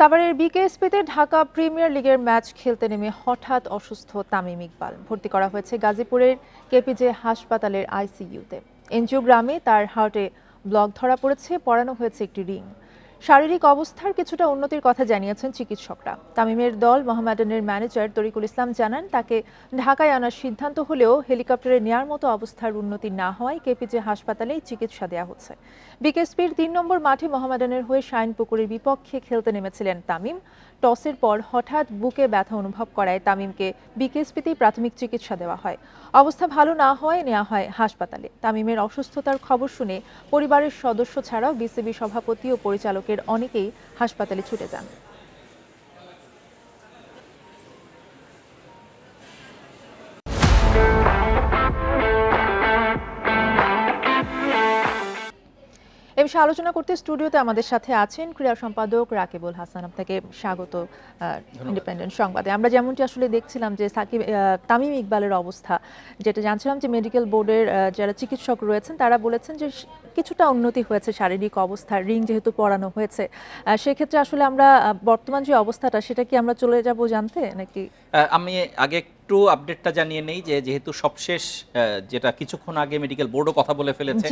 সাভারের বিকেএসপিতে ঢাকা প্রিমিয়ার লিগের ম্যাচ খেলতে নেমে হঠাৎ অসুস্থ তামিম ইকবাল ভর্তি করা হয়েছে গাজীপুরের কেপিজে হাসপাতালের আইসিইউতে। এনজিওগ্রামে তার হার্টে ব্লক ধরা পড়েছে, পরানো হয়েছে একটি রিং। শারীরিক অবস্থার কিছুটা উন্নতির কথা জানিয়েছেন চিকিৎসকরা। তামিমের দল মোহামেডানের ম্যানেজার তরিকুল ইসলাম জানান, তাকে ঢাকায় আনার সিদ্ধান্ত হলেও হেলিকপ্টারে নেয়ার মতো অবস্থার উন্নতি না হওয়ায় কেপিজে হাসপাতালেই চিকিৎসা দেওয়া হচ্ছে। বিকেএসপির ৩ নম্বর মাঠে মোহামেডানের হয়ে শাইনপুকুরের বিপক্ষে খেলতে নেমেছিলেন তামিম। টসের পর হঠাৎ বুকে ব্যথা অনুভব করায় তামিমকে বিকেএসপিতেই প্রাথমিক চিকিৎসা দেওয়া হয়। অবস্থা ভালো না হওয়ায় নেওয়া হয় হাসপাতালে। তামিমের অসুস্থতার খবর শুনে পরিবারের সদস্য ছাড়াও বিসিবি সভাপতি ও পরিচালকের অনেকেই হাসপাতালে ছুটে যান। এ বিষয়ে আলোচনা করতে স্টুডিওতে আমাদের সাথে আছেন ক্রীড়া সম্পাদক রাকিবুল হাসান। আপনাকে স্বাগত ইন্ডিপেন্ডেন্ট সংবাদে। আমরা যেমনটি আসলে দেখছিলাম যে তামিম ইকবালের অবস্থা, যেটা জানছিলাম যে মেডিকেল বোর্ডের যারা চিকিৎসক রয়েছেন তারা বলেছেন যে কিছুটা উন্নতি হয়েছে শারীরিক অবস্থার, রিং যেহেতু পরানো হয়েছে। সেক্ষেত্রে আসলে আমরা বর্তমান যে অবস্থাটা সেটা কি আমরা চলে যাব জানতে নাকি? আমি আগে একটু আপডেটটা জানিয়ে নেই যে যেহেতু সবশেষ যেটা কিছুক্ষণ আগে মেডিকেল বোর্ডও কথা বলে ফেলেছে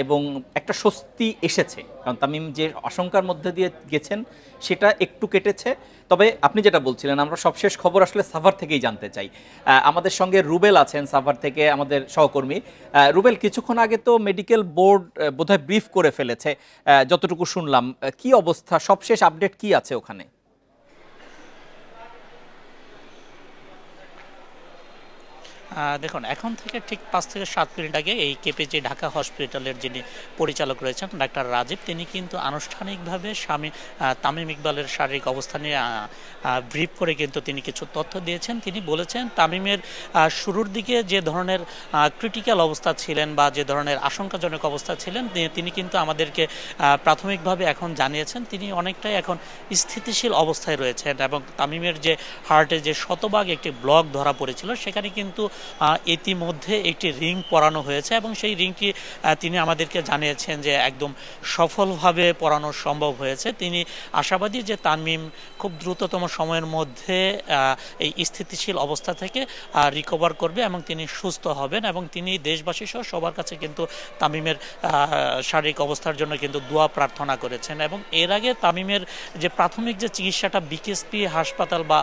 এবং একটা স্বস্তি এসেছে, কারণ তামিম যে আশঙ্কার মধ্যে দিয়ে গেছেন সেটা একটু কেটেছে। তবে আপনি যেটা বলছিলেন, আমরা সবশেষ খবর আসলে সাভার থেকেই জানতে চাই। আমাদের সঙ্গে রুবেল আছেন সাভার থেকে, আমাদের সহকর্মী। রুবেল, কিছুক্ষণ আগে তো মেডিকেল বোর্ড বোধহয় ব্রিফ করে ফেলেছে যতটুকু শুনলাম, কি অবস্থা, সবশেষ আপডেট কি আছে ওখানে? দেখুন, এখন থেকে ঠিক 5 থেকে 7 মিনিট আগে এই কেপিজে ঢাকা হসপিটালের যিনি পরিচালক রয়েছেন ডাক্তার রাজীব, তিনি কিন্তু আনুষ্ঠানিকভাবে তামিম ইকবালের শারীরিক অবস্থা নিয়ে ব্রিফ করে কিন্তু তিনি কিছু তথ্য দিয়েছেন। তিনি বলেছেন তামিমের শুরুর দিকে যে ধরনের ক্রিটিক্যাল অবস্থা ছিলেন বা যে ধরনের আশঙ্কাজনক অবস্থা ছিলেন, তিনি কিন্তু আমাদেরকে প্রাথমিকভাবে এখন জানিয়েছেন তিনি অনেকটাই এখন স্থিতিশীল অবস্থায় রয়েছেন এবং তামিমের যে হার্টে যে শতভাগ একটি ব্লক ধরা পড়েছিল সেখানে কিন্তু ইতিমধ্যে একটি রিং পরানো হয়েছে এবং সেই রিংটি তিনি আমাদেরকে জানিয়েছেন যে একদম সফলভাবে পরানো সম্ভব হয়েছে। তিনি আশাবাদী যে তামিম খুব দ্রুততম সময়ের মধ্যে এই স্থিতিশীল অবস্থা থেকে রিকভার করবে এবং তিনি সুস্থ হবেন এবং তিনি দেশবাসী সহ সবার কাছে কিন্তু তামিমের শারীরিক অবস্থার জন্য কিন্তু দোয়া প্রার্থনা করেছেন। এবং এর আগে তামিমের যে প্রাথমিক যে চিকিৎসাটা বিকেএসপি হাসপাতাল বা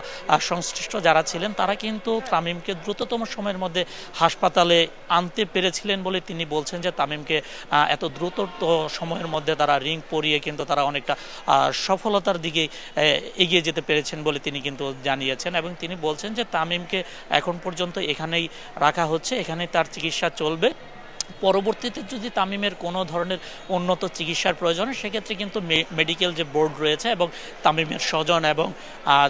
সংশ্লিষ্ট যারা ছিলেন তারা কিন্তু তামিমকে দ্রুততম সময়ের মধ্যে হাসপাতালে আনতে পেরেছিলেন বলে তিনি বলছেন যে তামিমকে এত দ্রুত সময়ের মধ্যে তারা রিং পরিয়ে কিন্তু তারা অনেকটা সফলতার দিকে এগিয়ে যেতে পেরেছেন বলে তিনি কিন্তু জানিয়েছেন এবং তিনি বলছেন যে তামিমকে এখন পর্যন্ত এখানেই রাখা হচ্ছে, এখানেই তার চিকিৎসা চলবে। পরবর্তীতে যদি তামিমের কোনো ধরনের উন্নত চিকিৎসার প্রয়োজন হয় সেক্ষেত্রে কিন্তু মেডিকেল যে বোর্ড রয়েছে এবং তামিমের স্বজন এবং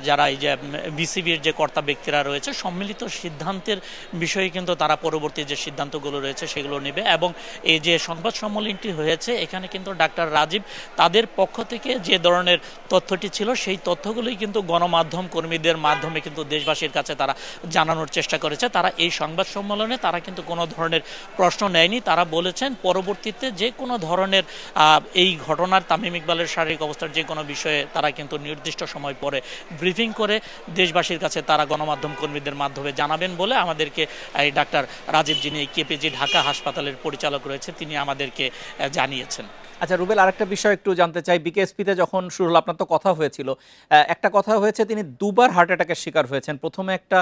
যারা এই যে বিসিবির যে কর্তা ব্যক্তিরা রয়েছে সম্মিলিত সিদ্ধান্তের বিষয়ে কিন্তু তারা পরবর্তী যে সিদ্ধান্তগুলো রয়েছে সেগুলো নেবে। এবং এই যে সংবাদ সম্মেলনটি হয়েছে এখানে কিন্তু ডাক্তার রাজীব তাদের পক্ষ থেকে যে ধরনের তথ্যটি ছিল সেই তথ্যগুলোই কিন্তু গণমাধ্যম কর্মীদের মাধ্যমে কিন্তু দেশবাসীর কাছে তারা জানানোর চেষ্টা করেছে। তারা এই সংবাদ সম্মেলনে তারা কিন্তু কোনো ধরনের প্রশ্ন নেয়নি। তারা বলেছেন পরবর্তীতে যে কোনো ধরনের এই ঘটনার তামিম ইকবালের শারীরিক অবস্থার যে কোনো বিষয়ে তারা কিন্তু নির্দিষ্ট সময় পরে ব্রিফিং করে দেশবাসীর কাছে তারা গণমাধ্যম কর্মীদের মাধ্যমে জানাবেন বলে আমাদেরকে এই ডাক্তার রাজীব, যিনি কেপিজি ঢাকা হাসপাতালের পরিচালক রয়েছে, তিনি আমাদেরকে জানিয়েছেন। আচ্ছা রুবেল, আরেকটা বিষয় একটু জানতে চাই। বিকেএসপিতে যখন শুরু হলো, আপনার তো কথা হয়েছিল, একটা কথা হয়েছে তিনি দুবার হার্ট অ্যাটাকের শিকার হয়েছেন, প্রথমে একটা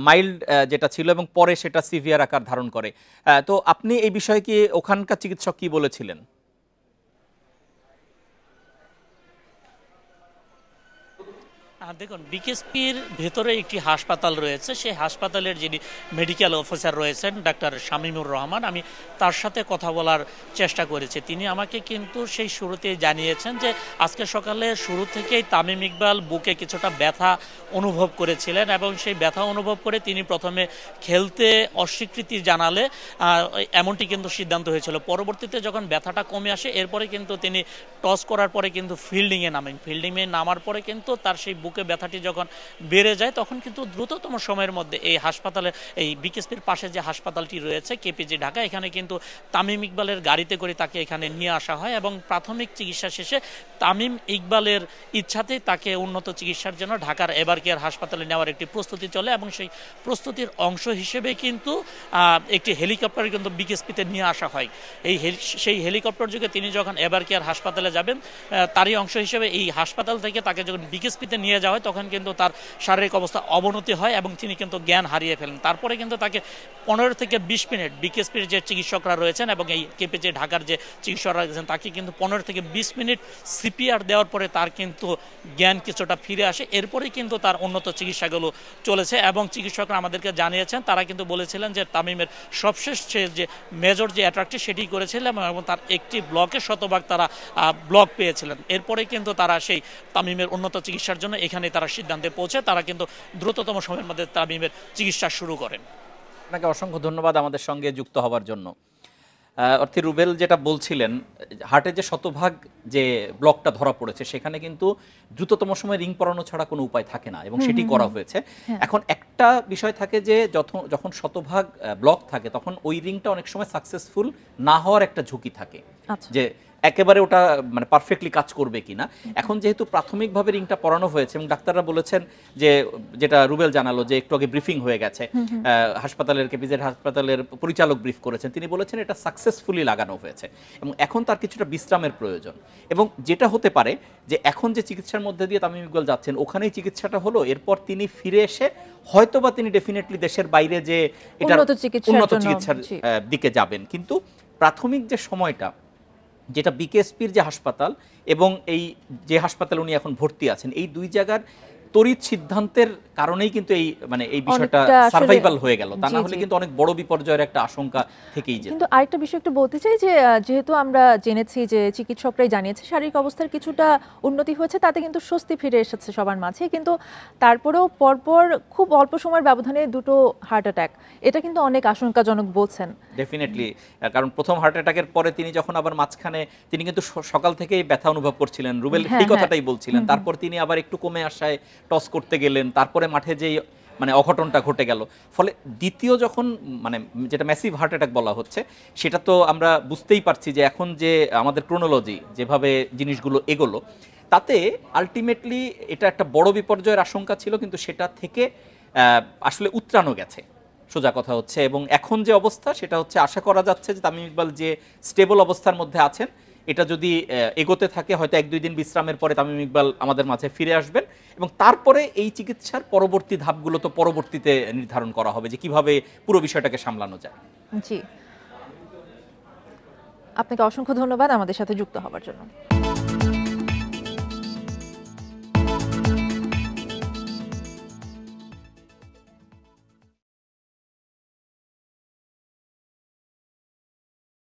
মাইল্ড যেটা ছিল এবং পরে সেটা সিভিয়ার আকার ধারণ করে। তো আপনি এই বিষয়ে কি ওখানকার চিকিৎসক কি বলেছিলেন? দেখুন, বিকেএসপির ভেতরে একটি হাসপাতাল রয়েছে, সেই হাসপাতালের যিনি মেডিকেল অফিসার রয়েছেন ডাক্তার শামীমুর রহমান, আমি তার সাথে কথা বলার চেষ্টা করেছি। তিনি আমাকে কিন্তু সেই শুরুতেই জানিয়েছেন যে আজকে সকালে শুরু থেকেই তামিম ইকবাল বুকে কিছুটা ব্যথা অনুভব করেছিলেন এবং সেই ব্যথা অনুভব করে তিনি প্রথমে খেলতে অস্বীকৃতি জানালে এমনটি কিন্তু সিদ্ধান্ত হয়েছিল। পরবর্তীতে যখন ব্যথাটা কমে আসে এরপরে কিন্তু তিনি টস করার পরে কিন্তু ফিল্ডিংয়ে নামেন। ফিল্ডিংয়ে নামার পরে কিন্তু তার সেই বুকে বুকে ব্যথাটি যখন বেড়ে যায় তখন কিন্তু দ্রুততম সময়ের মধ্যে এই হাসপাতালে, এই বিকেএসপির পাশে যে হাসপাতালটি রয়েছে কেপিজি ঢাকা, এখানে কিন্তু তামিম ইকবালের গাড়িতে করে তাকে এখানে নিয়ে আসা হয় এবং প্রাথমিক চিকিৎসা শেষে তামিম ইকবালের ইচ্ছাতেই তাকে উন্নত চিকিৎসার জন্য ঢাকার এভার কেয়ার হাসপাতালে নেওয়ার একটি প্রস্তুতি চলে এবং সেই প্রস্তুতির অংশ হিসেবে কিন্তু একটি হেলিকপ্টার কিন্তু বিকেএসপিতে নিয়ে আসা হয়। সেই হেলিকপ্টার যোগে তিনি যখন এভার কেয়ার হাসপাতালে যাবেন তারই অংশ হিসেবে এই হাসপাতাল থেকে তাকে যখন বিকেএসপিতে নিয়ে যাওয়া হয় তখন কিন্তু তার শারীরিক অবস্থা অবনতি হয় এবং তিনি কিন্তু জ্ঞান হারিয়ে ফেলেন। তারপরে কিন্তু তাকে 15 থেকে 20 মিনিট বিকেএসপির যে চিকিৎসকরা রয়েছেন এবং এই কেপিজি ঢাকার যে চিকিৎসকরা রয়েছেন তাকে কিন্তু 15 থেকে 20 মিনিট সিপিআর দেওয়ার পরে তার কিন্তু জ্ঞান কিছুটা ফিরে আসে। এরপরেই কিন্তু তার উন্নত চিকিৎসাগুলো চলেছে এবং চিকিৎসকরা আমাদেরকে জানিয়েছেন, তারা কিন্তু বলেছিলেন যে তামিমের সবশেষ যে মেজর যে অ্যাট্রাকটি সেটি করেছিলেন এবং তার একটি ব্লকে শতভাগ তারা ব্লক পেয়েছিলেন। এরপরে কিন্তু তারা সেই তামিমের উন্নত চিকিৎসার জন্য এখানে তারা সিদ্ধান্তে পৌঁছে তারা কিন্তু দ্রুততম সময়ের মধ্যে তামিমের চিকিৎসা শুরু করেন। আপনাকে অসংখ্য ধন্যবাদ আমাদের সঙ্গে যুক্ত হওয়ার জন্য। অর্থে রুবেল যেটা বলছিলেন, হার্টে যে শতভাগ যে ব্লকটা ধরা পড়েছে সেখানে কিন্তু দ্রুততম সময় রিং পরানো ছাড়া কোনো উপায় থাকে না এবং সেটি করা হয়েছে। এখন একটা বিষয় থাকে যে যখন শতভাগ ব্লক থাকে তখন ওই রিংটা অনেক সময় সাকসেসফুল না হওয়ার একটা ঝুঁকি থাকে, যে একেবারে ওটা মানে পারফেক্টলি কাজ করবে কিনা। এখন যেহেতু প্রাথমিকভাবে রিংটা পরানো হয়েছে এবং ডাক্তাররা বলেছেন যে, যেটা রুবেল জানালো যে একটু আগে ব্রিফিং হয়ে গেছে, হাসপাতালের কেপিজেড হাসপাতালের পরিচালক ব্রিফ করেছেন, তিনি বলেছেন এটা সাকসেসফুলি লাগানো হয়েছে এবং এখন তার কিছুটা বিশ্রামের প্রয়োজন। এবং যেটা হতে পারে যে এখন যে চিকিৎসার মধ্যে দিয়ে তামিম ইকবাল যাচ্ছেন ওখানেই চিকিৎসাটা হলো, এরপর তিনি ফিরে এসে হয়তোবা তিনি ডেফিনেটলি দেশের বাইরে যে এটা উন্নত চিকিৎসার দিকে যাবেন। কিন্তু প্রাথমিক যে সময়টা, যেটা বিকেএসপির যে হাসপাতাল এবং এই যে হাসপাতালে উনি এখন ভর্তি আছেন, এই দুই জায়গার তড়িৎ সিদ্ধান্তের কারণেই কিন্তু এই বিষয়টা সার্ভাইভাল হয়ে গেল। তা না হলে কিন্তু অনেক বড় বিপর্যয়ের একটা আশঙ্কা থেকেই যেত। কিন্তু আরেকটা বিষয় একটু বলতে চাই যে যেহেতু আমরা জেনেছি যে চিকিৎসকরাই জানিয়েছে শারীরিক অবস্থার কিছুটা উন্নতি হয়েছে, তাতে কিন্তু স্বস্তি ফিরে এসেছে সবার মাঝে, কিন্তু তারপরেও পরপর খুব অল্প সময়ের ব্যবধানে দুটো হার্ট অ্যাটাক, এটা কিন্তু অনেক আশঙ্কাজনক বলছেন। ডেফিনেটলি, কারণ প্রথম হার্ট অ্যাটাকের পরে তিনি যখন আবার মাঝখানে তিনি কিন্তু সকাল থেকেই ব্যথা অনুভব করছিলেন, রুবেল এই কথাটাই বলছিলেন। তারপর তিনি আবার একটু কমে আসায় টস করতে গেলেন, তারপরে মাঠে যেই অঘটনটা ঘটে গেল, ফলে দ্বিতীয় যখন যেটা ম্যাসিভ হার্ট অ্যাটাক বলা হচ্ছে, সেটা তো আমরা বুঝতেই পারছি যে এখন যে আমাদের ক্রোনোলজি যেভাবে জিনিসগুলো এগোলো, তাতে আলটিমেটলি এটা একটা বড় বিপর্যয়ের আশঙ্কা ছিল, কিন্তু সেটা থেকে আসলে উত্তরানো গেছে, সোজা কথা হচ্ছে। এবং এখন যে অবস্থা সেটা হচ্ছে, আশা করা যাচ্ছে যে তামিম ইকবাল যে স্টেবল অবস্থার মধ্যে আছেন, এটা যদি এগোতে থাকে হয়তো 1-2 দিন বিশ্রামের পরে তামিম ইকবাল আমাদের মাঝে ফিরে আসবেন এবং তারপরে এই চিকিৎসার পরবর্তী ধাপগুলো তো পরবর্তীতে নির্ধারণ করা হবে যে কিভাবে পুরো বিষয়টাকে সামলানো যায়। জি, আপনাকে অসংখ্য ধন্যবাদ আমাদের সাথে যুক্ত হওয়ার জন্য।